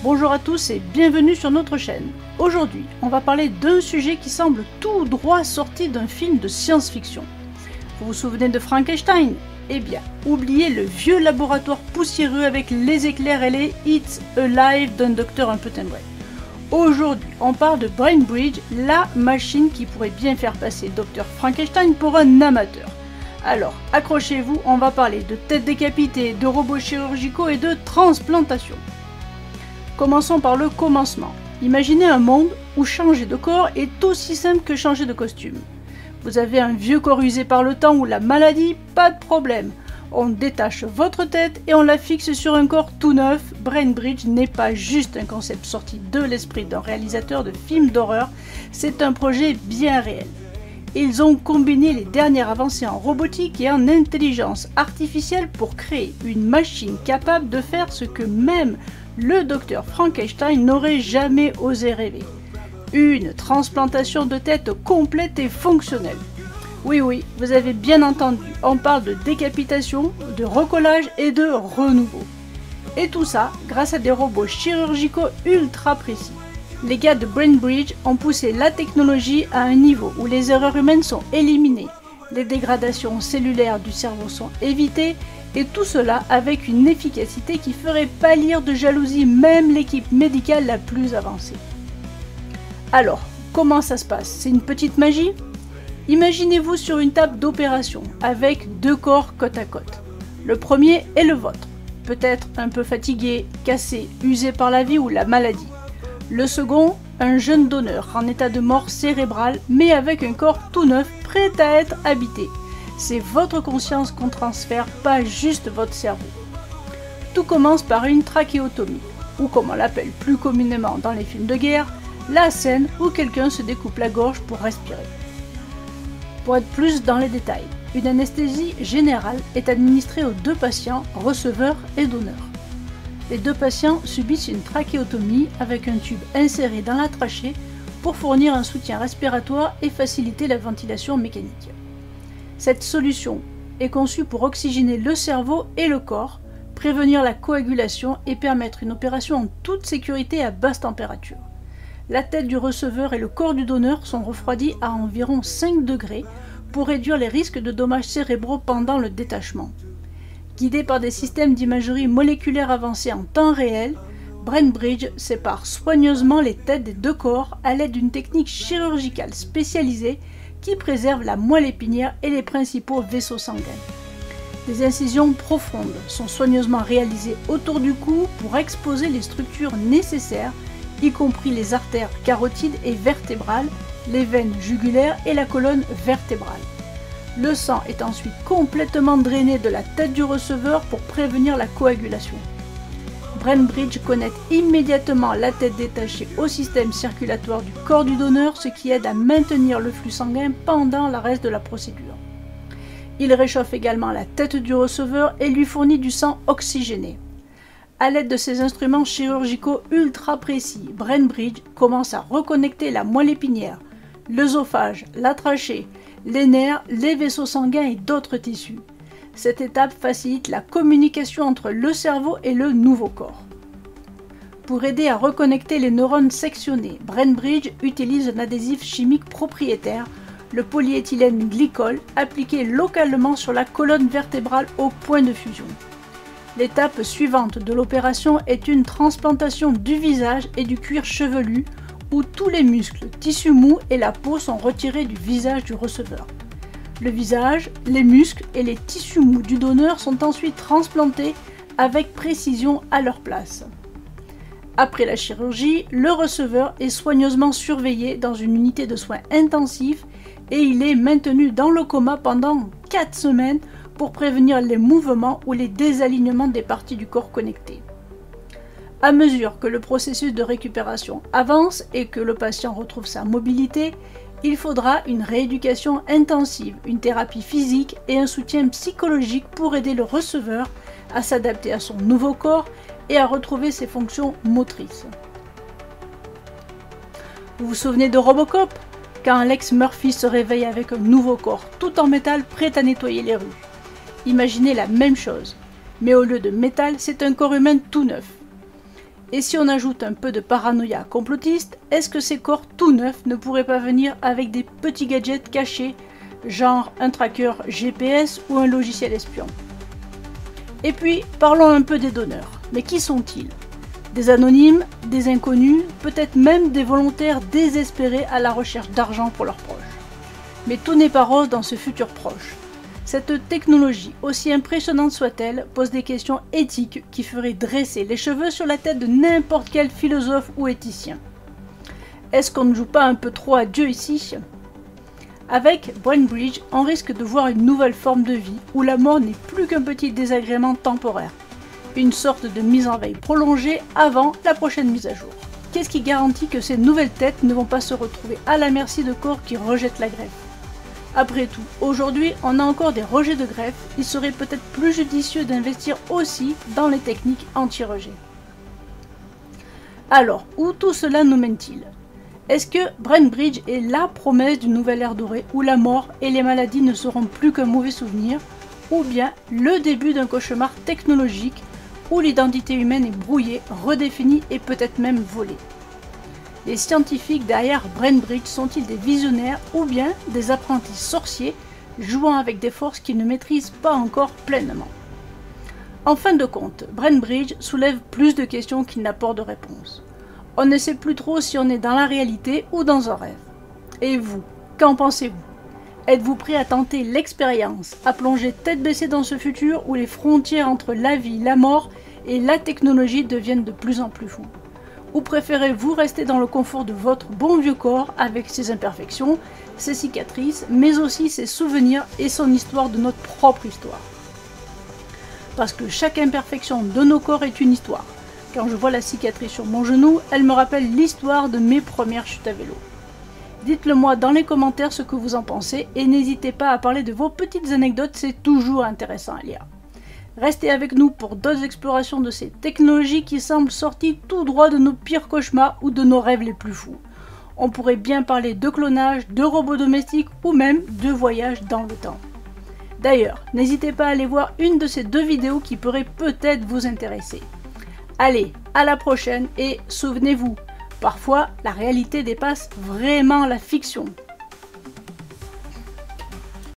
Bonjour à tous et bienvenue sur notre chaîne. Aujourd'hui, on va parler d'un sujet qui semble tout droit sorti d'un film de science-fiction. Vous vous souvenez de Frankenstein? Eh bien, oubliez le vieux laboratoire poussiéreux avec les éclairs et les It's Alive d'un docteur un peu timbré. Aujourd'hui, on parle de BrainBridge, la machine qui pourrait bien faire passer Dr Frankenstein pour un amateur. Alors, accrochez-vous, on va parler de têtes décapitées, de robots chirurgicaux et de transplantation. Commençons par le commencement. Imaginez un monde où changer de corps est aussi simple que changer de costume. Vous avez un vieux corps usé par le temps ou la maladie, pas de problème. On détache votre tête et on la fixe sur un corps tout neuf. BrainBridge n'est pas juste un concept sorti de l'esprit d'un réalisateur de films d'horreur, c'est un projet bien réel. Ils ont combiné les dernières avancées en robotique et en intelligence artificielle pour créer une machine capable de faire ce que même le docteur Frankenstein n'aurait jamais osé rêver. Une transplantation de tête complète et fonctionnelle. Oui, vous avez bien entendu, on parle de décapitation, de recollage et de renouveau. Et tout ça grâce à des robots chirurgicaux ultra précis. Les gars de BrainBridge ont poussé la technologie à un niveau où les erreurs humaines sont éliminées, les dégradations cellulaires du cerveau sont évitées, et tout cela avec une efficacité qui ferait pâlir de jalousie même l'équipe médicale la plus avancée. Alors, comment ça se passe? C'est une petite magie? Imaginez-vous sur une table d'opération avec deux corps côte à côte. Le premier est le vôtre, peut-être un peu fatigué, cassé, usé par la vie ou la maladie. Le second, un jeune donneur en état de mort cérébrale, mais avec un corps tout neuf, prêt à être habité. C'est votre conscience qu'on transfère, pas juste votre cerveau. Tout commence par une trachéotomie, ou comme on l'appelle plus communément dans les films de guerre, la scène où quelqu'un se découpe la gorge pour respirer. Pour être plus dans les détails, une anesthésie générale est administrée aux deux patients, receveurs et donneurs. Les deux patients subissent une trachéotomie avec un tube inséré dans la trachée pour fournir un soutien respiratoire et faciliter la ventilation mécanique. Cette solution est conçue pour oxygéner le cerveau et le corps, prévenir la coagulation et permettre une opération en toute sécurité à basse température. La tête du receveur et le corps du donneur sont refroidis à environ 5 degrés pour réduire les risques de dommages cérébraux pendant le détachement. Guidé par des systèmes d'imagerie moléculaire avancés en temps réel, BrainBridge sépare soigneusement les têtes des deux corps à l'aide d'une technique chirurgicale spécialisée qui préserve la moelle épinière et les principaux vaisseaux sanguins. Des incisions profondes sont soigneusement réalisées autour du cou pour exposer les structures nécessaires, y compris les artères carotides et vertébrales, les veines jugulaires et la colonne vertébrale. Le sang est ensuite complètement drainé de la tête du receveur pour prévenir la coagulation. BrainBridge connecte immédiatement la tête détachée au système circulatoire du corps du donneur, ce qui aide à maintenir le flux sanguin pendant le reste de la procédure. Il réchauffe également la tête du receveur et lui fournit du sang oxygéné. À l'aide de ces instruments chirurgicaux ultra précis, BrainBridge commence à reconnecter la moelle épinière, l'œsophage, la trachée, les nerfs, les vaisseaux sanguins et d'autres tissus. Cette étape facilite la communication entre le cerveau et le nouveau corps. Pour aider à reconnecter les neurones sectionnés, BrainBridge utilise un adhésif chimique propriétaire, le polyéthylène glycol, appliqué localement sur la colonne vertébrale au point de fusion. L'étape suivante de l'opération est une transplantation du visage et du cuir chevelu, où tous les muscles, tissus mous et la peau sont retirés du visage du receveur. Le visage, les muscles et les tissus mous du donneur sont ensuite transplantés avec précision à leur place. Après la chirurgie, le receveur est soigneusement surveillé dans une unité de soins intensifs et il est maintenu dans le coma pendant 4 semaines pour prévenir les mouvements ou les désalignements des parties du corps connectées. À mesure que le processus de récupération avance et que le patient retrouve sa mobilité, il faudra une rééducation intensive, une thérapie physique et un soutien psychologique pour aider le receveur à s'adapter à son nouveau corps et à retrouver ses fonctions motrices. Vous vous souvenez de Robocop? Quand Alex Murphy se réveille avec un nouveau corps tout en métal prêt à nettoyer les rues. Imaginez la même chose, mais au lieu de métal, c'est un corps humain tout neuf. Et si on ajoute un peu de paranoïa complotiste, est-ce que ces corps tout neufs ne pourraient pas venir avec des petits gadgets cachés, genre un tracker GPS ou un logiciel espion? Et puis, parlons un peu des donneurs. Mais qui sont-ils? Des anonymes, des inconnus, peut-être même des volontaires désespérés à la recherche d'argent pour leurs proches. Mais tout n'est pas rose dans ce futur proche. Cette technologie, aussi impressionnante soit-elle, pose des questions éthiques qui feraient dresser les cheveux sur la tête de n'importe quel philosophe ou éthicien. Est-ce qu'on ne joue pas un peu trop à Dieu ici? Avec BrainBridge, on risque de voir une nouvelle forme de vie où la mort n'est plus qu'un petit désagrément temporaire. Une sorte de mise en veille prolongée avant la prochaine mise à jour. Qu'est-ce qui garantit que ces nouvelles têtes ne vont pas se retrouver à la merci de corps qui rejettent la greffe? Après tout, aujourd'hui, on a encore des rejets de greffe, il serait peut-être plus judicieux d'investir aussi dans les techniques anti-rejet. Alors, où tout cela nous mène-t-il? Est-ce que BrainBridge est la promesse d'une nouvelle ère dorée où la mort et les maladies ne seront plus qu'un mauvais souvenir, ou bien le début d'un cauchemar technologique où l'identité humaine est brouillée, redéfinie et peut-être même volée? Les scientifiques derrière BrainBridge sont-ils des visionnaires ou bien des apprentis sorciers jouant avec des forces qu'ils ne maîtrisent pas encore pleinement? En fin de compte, BrainBridge soulève plus de questions qu'il n'apporte de réponses. On ne sait plus trop si on est dans la réalité ou dans un rêve. Et vous, qu'en pensez-vous? Êtes-vous prêt à tenter l'expérience, à plonger tête baissée dans ce futur où les frontières entre la vie, la mort et la technologie deviennent de plus en plus floues? Ou préférez-vous rester dans le confort de votre bon vieux corps avec ses imperfections, ses cicatrices, mais aussi ses souvenirs et son histoire de notre propre histoire? Parce que chaque imperfection de nos corps est une histoire. Quand je vois la cicatrice sur mon genou, elle me rappelle l'histoire de mes premières chutes à vélo. Dites-le moi dans les commentaires ce que vous en pensez et n'hésitez pas à parler de vos petites anecdotes, c'est toujours intéressant à lire. Restez avec nous pour d'autres explorations de ces technologies qui semblent sorties tout droit de nos pires cauchemars ou de nos rêves les plus fous. On pourrait bien parler de clonage, de robots domestiques ou même de voyage dans le temps. D'ailleurs, n'hésitez pas à aller voir une de ces deux vidéos qui pourrait peut-être vous intéresser. Allez, à la prochaine et souvenez-vous, parfois la réalité dépasse vraiment la fiction.